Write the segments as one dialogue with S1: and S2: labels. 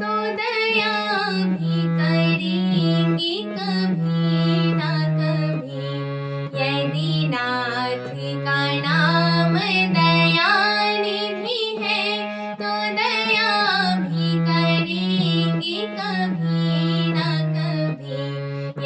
S1: तो दया भी करेंगे कभी ना कभी। यदि नाथ का नाम दयानिधि है, तो दया भी करेंगे कभी ना कभी।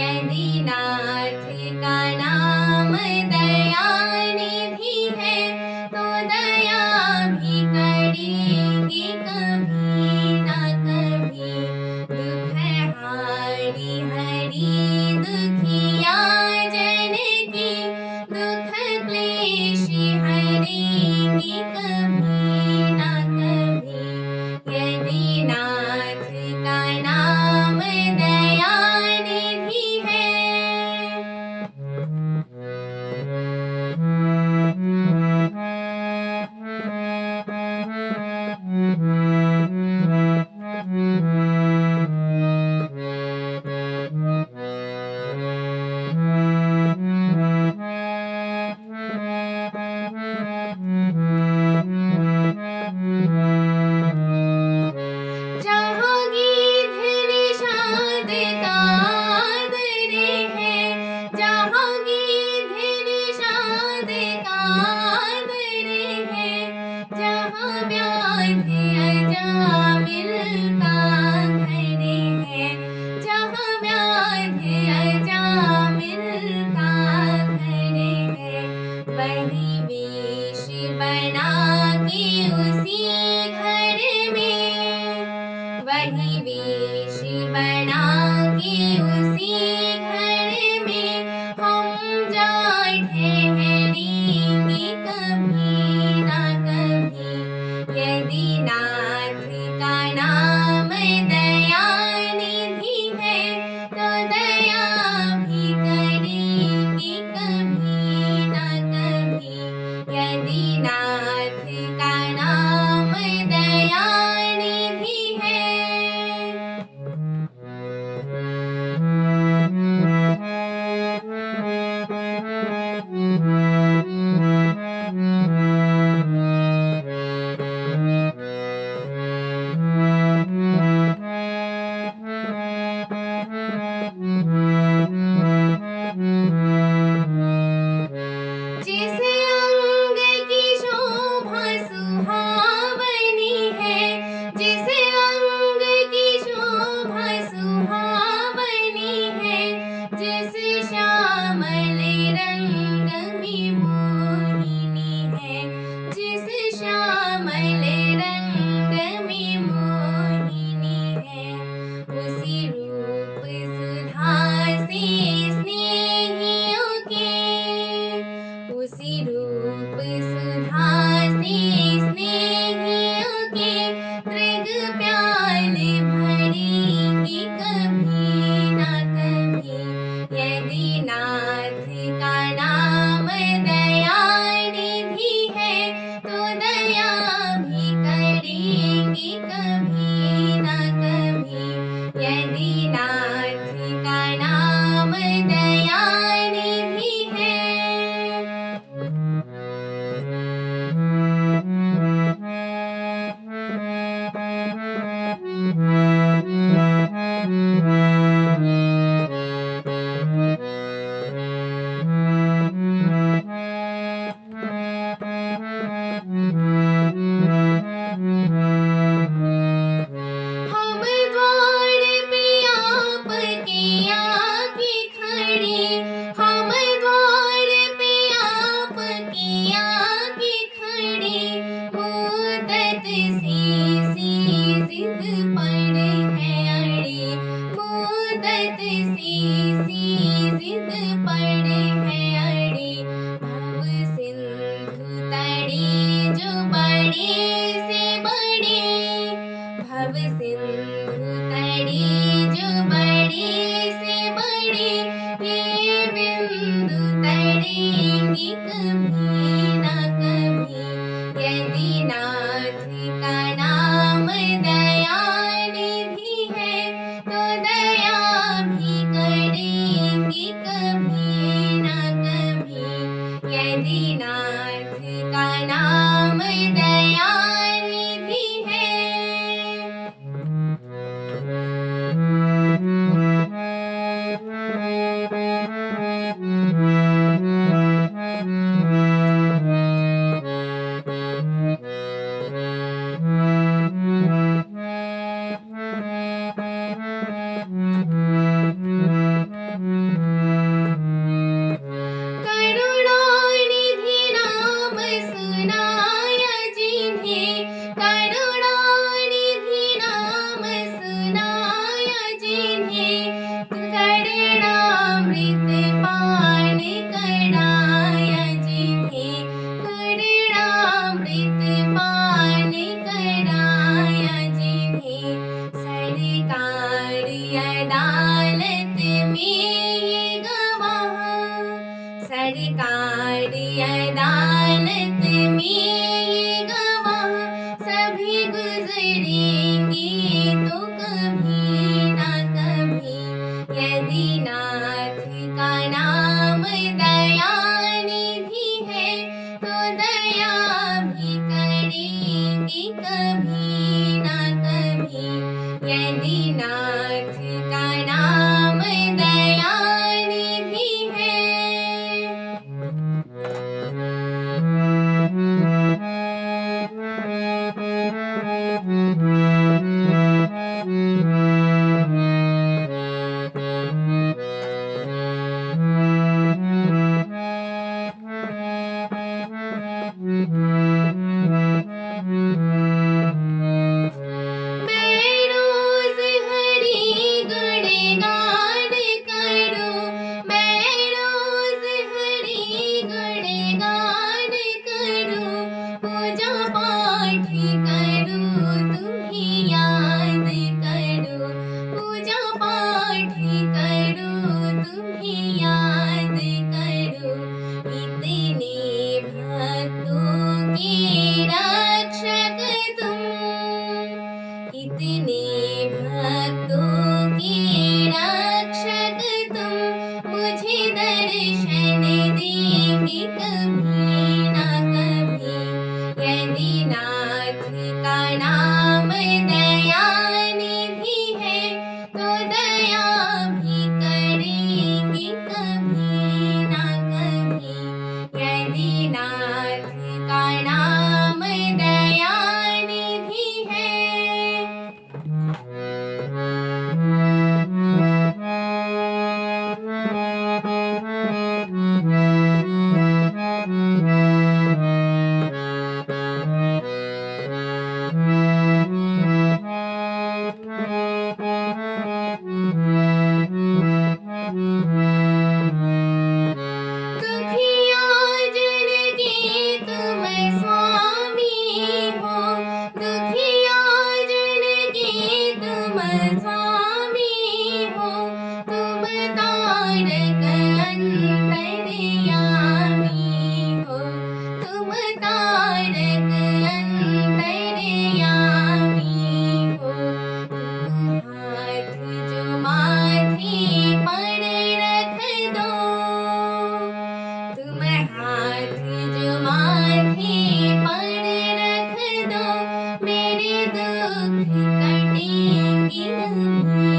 S1: यदि नाथ का नाम दयानिधि है, तो दया भी करेंगे कभी ना कभी। दुख हारी हरि दुखिया जन की, दुख क्लेश हरेंगे कभी ना कभी। यदि नाथ का नाम दयानिधि है। जहाँ गीत निषाद का आदर है, जहाँ गीत निषाद का आदर है, जहाँ व्याध अजामिल का घर है, जहाँ व्याध अजामिल का घर है। वही वेश बना के उसी घर में, वही वेश बना के उसी घर में हम जा ठहरेंगे कभी ना कभी। यदि नाथ का नाम दयानिधि है, तो दया भी करेंगे कभी ना कभी। यदि नाथ का नाम दयानिधि है। यदि नाथ का नाम दयानिधि है। मैं रोज हरि गुणगान करूं, मैं रोज हरि गुणगान करूं, पूजा पाठ करूं तुम्हें याद करूं, पूजा पाठ करूं तुम्हें याद करूं। इतने भक्तों के रक्षक तुम, इतने भक्तों के रक्षक तुम, मुझे दर्शन देंगे कभी ना कभी। यदि नाथ का नाम दयानिधि है, तो दया भी करेंगे कभी ना कभी। यदि नाथ का नाम दयानिधि है। दुखिया जन के तुम स्वामी हो, दुखिया जन के तुम स्वामी हो, तुम तारक अंतर्यामी हो, तुम तारक अंतर्यामी हो। तुम हाथ जो माथे पर रख दो, तुम हाथ जो माथे पर रख दो, मेरे दुख कटेंगे नहीं।